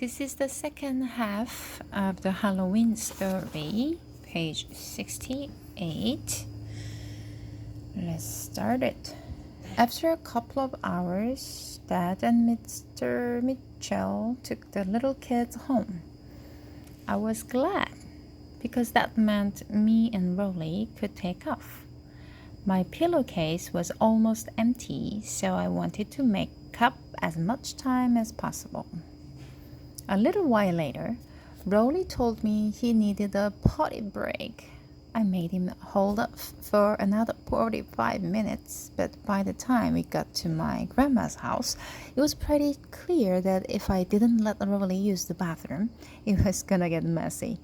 This is the second half of the Halloween story, page 68. Let's start it. After a couple of hours, Dad and Mr. Mitchell took the little kids home. I was glad, because that meant me and Rolly could take off. My pillowcase was almost empty, so I wanted to make up as much time as possible. A little while later, Rolly told me he needed a potty break. I made him hold up for another 45 minutes, but by the time we got to my grandma's house, it was pretty clear that if I didn't let Rolly use the bathroom, it was gonna get messy.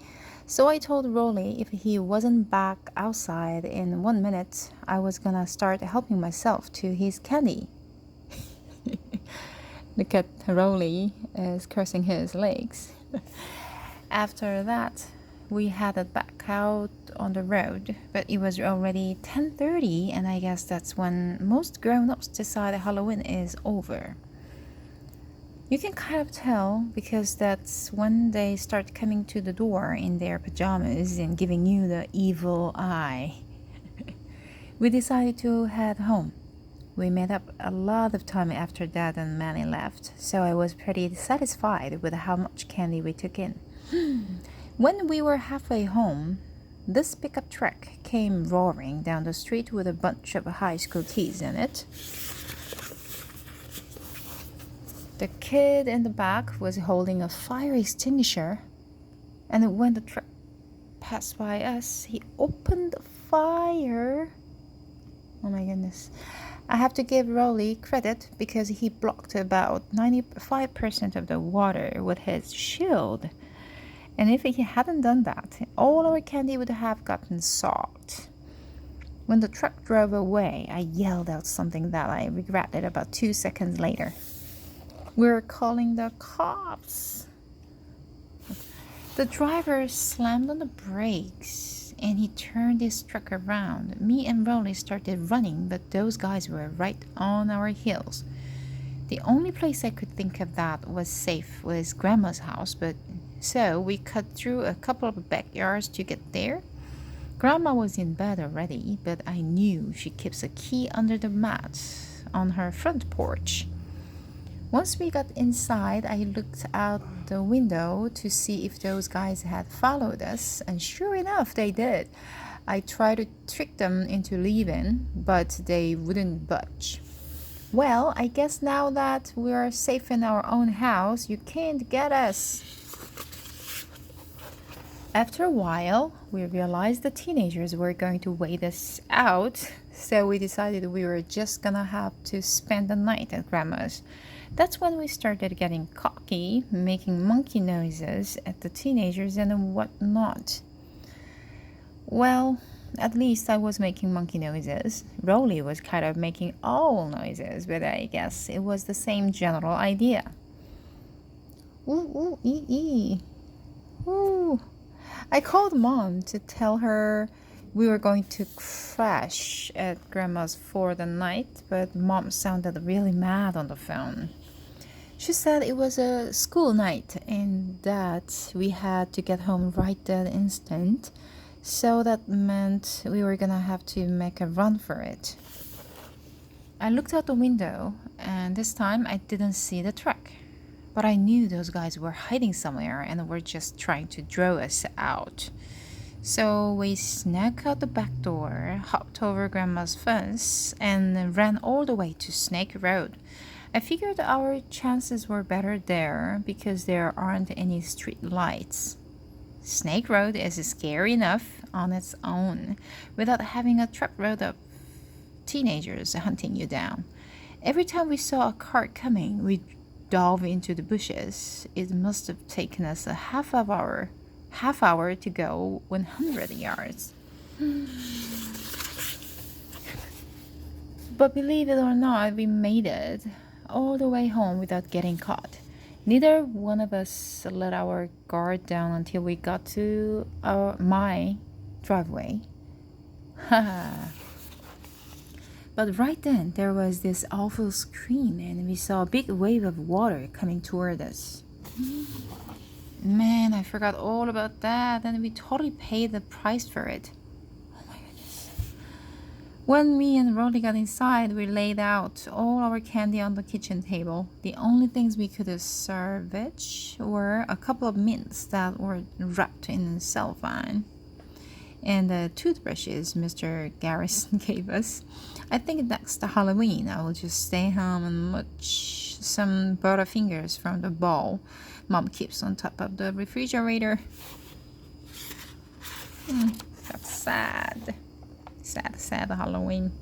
So I told Rolly if he wasn't back outside in 1 minute, I was gonna start helping myself to his candy. Look at Rolly is cursing his legs. After that, we headed back out on the road, but it was already 10:30, and I guess that's when most grown-ups decide Halloween is over. You can kind of tell because that's when they start coming to the door in their pajamas and giving you the evil eye. We decided to head home. We made up a lot of time after Dad and Manny left, so I was pretty satisfied with how much candy we took in. When we were halfway home, this pickup truck came roaring down the street with a bunch of high school kids in it. The kid in the back was holding a fire extinguisher, and when the truck passed by us, he opened fire. Oh my goodness. I have to give Rolly credit because he blocked about 95% of the water with his shield. And if he hadn't done that, all our candy would have gotten soaked. When the truck drove away, I yelled out something that I regretted about 2 seconds later. "We're calling the cops." The driver slammed on the brakes and he turned his truck around. Me and Rolly started running, but those guys were right on our heels. The only place I could think of that was safe was Grandma's house, but so we cut through a couple of backyards to get there. Grandma was in bed already, but I knew she keeps a key under the mat on her front porch. Once we got inside, I looked out the window to see if those guys had followed us, and sure enough, they did. I tried to trick them into leaving, but they wouldn't budge. Well, I guess now that we are safe in our own house, you can't get us. After a while, we realized the teenagers were going to wait us out, so we decided we were just gonna have to spend the night at Grandma's. That's when we started getting cocky, making monkey noises at the teenagers and whatnot. Well, at least I was making monkey noises. Rolly was kind of making owl noises, but I guess it was the same general idea. Ooh, ooh, ee, ee. Ooh. I called Mom to tell her we were going to crash at Grandma's for the night, but Mom sounded really mad on the phone. She said it was a school night and that we had to get home right that instant, so that meant we were gonna have to make a run for it. I looked out the window, and this time I didn't see the truck. But I knew those guys were hiding somewhere and were just trying to draw us out. So we snuck out the back door, hopped over Grandma's fence, and ran all the way to Snake Road. I figured our chances were better there because there aren't any street lights. Snake Road is scary enough on its own without having a truckload of teenagers hunting you down. Every time we saw a car coming, we dove into the bushes. It must have taken us a half hour to go 100 yards. But believe it or not, we made it all the way home without getting caught. Neither one of us let our guard down until we got to my driveway. But right then, there was this awful scream, and we saw a big wave of water coming toward us. Man, I forgot all about that, and we totally paid the price for it. Oh my goodness. When me and Rolly got inside, we laid out all our candy on the kitchen table. The only things we could salvage were a couple of mints that were wrapped in cellophane and the toothbrushes Mr. Garrison gave us. I think next Halloween I will just stay home and munch some Butterfingers from the bowl Mom keeps on top of the refrigerator. That's sad. Sad Halloween.